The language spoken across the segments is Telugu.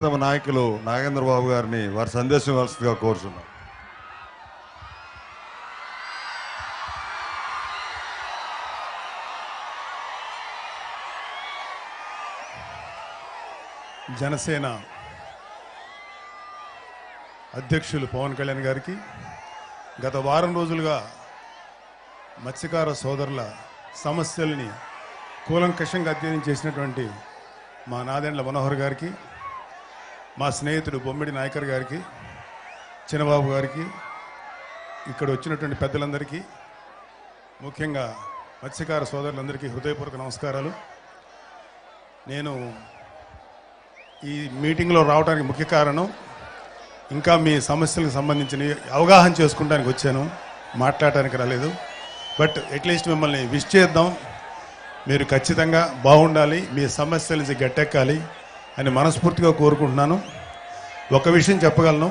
తమ నాయకులు నాగేంద్ర బాబు గారిని వారి సందేశం ఇవ్వాల్సిందిగా కోరుచున్నాం. జనసేన అధ్యక్షులు పవన్ కళ్యాణ్ గారికి గత వారం రోజులుగా మత్స్యకార సోదరుల సమస్యల్ని కూలంకషంగా అధ్యయనం చేసినటువంటి మా నాదెండ్ల మనోహర్ గారికి, మా స్నేహితుడు బొమ్మిడి నాయకర్ గారికి, చిన్నబాబు గారికి, ఇక్కడ వచ్చినటువంటి పెద్దలందరికీ, ముఖ్యంగా మత్స్యకార సోదరులందరికీ హృదయపూర్వక నమస్కారాలు. నేను ఈ మీటింగ్లో రావడానికి ముఖ్య కారణం ఇంకా మీ సమస్యలకు సంబంధించిన అవగాహన చేసుకుంటానికి వచ్చాను, మాట్లాడటానికి రాలేదు. బట్ అట్లీస్ట్ మిమ్మల్ని విష్ చేద్దాం, మీరు ఖచ్చితంగా బాగుండాలి, మీ సమస్యల నుంచి గట్టెక్కాలి అని మనస్ఫూర్తిగా కోరుకుంటున్నాను. ఒక విషయం చెప్పగలను,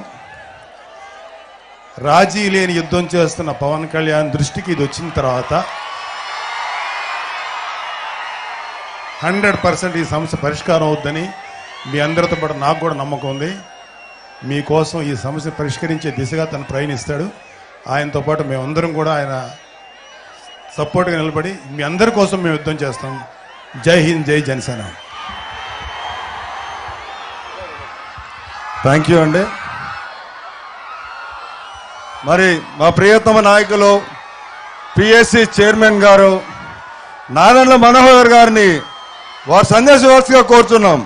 రాజీ లేని యుద్ధం చేస్తున్న పవన్ కళ్యాణ్ దృష్టికి ఇది వచ్చిన తర్వాత 100% ఈ సమస్య పరిష్కారం అవుద్దని మీ అందరితో పాటు నాకు కూడా నమ్మకం ఉంది. మీకోసం ఈ సమస్య పరిష్కరించే దిశగా తను ప్రయాణిస్తాడు. ఆయనతో పాటు మేమందరం కూడా ఆయన సపోర్ట్గా నిలబడి మీ అందరి కోసం మేము యుద్ధం చేస్తాం. జై హింద్, జై జనసేన. థ్యాంక్ యూ అండి. మరి మా ప్రియతమ నాయకులు పిఎస్సి చైర్మన్ గారు నాదెండ్ల మనోహర్ గారిని వారి సందేశవాసిగా కోరుచున్నాం.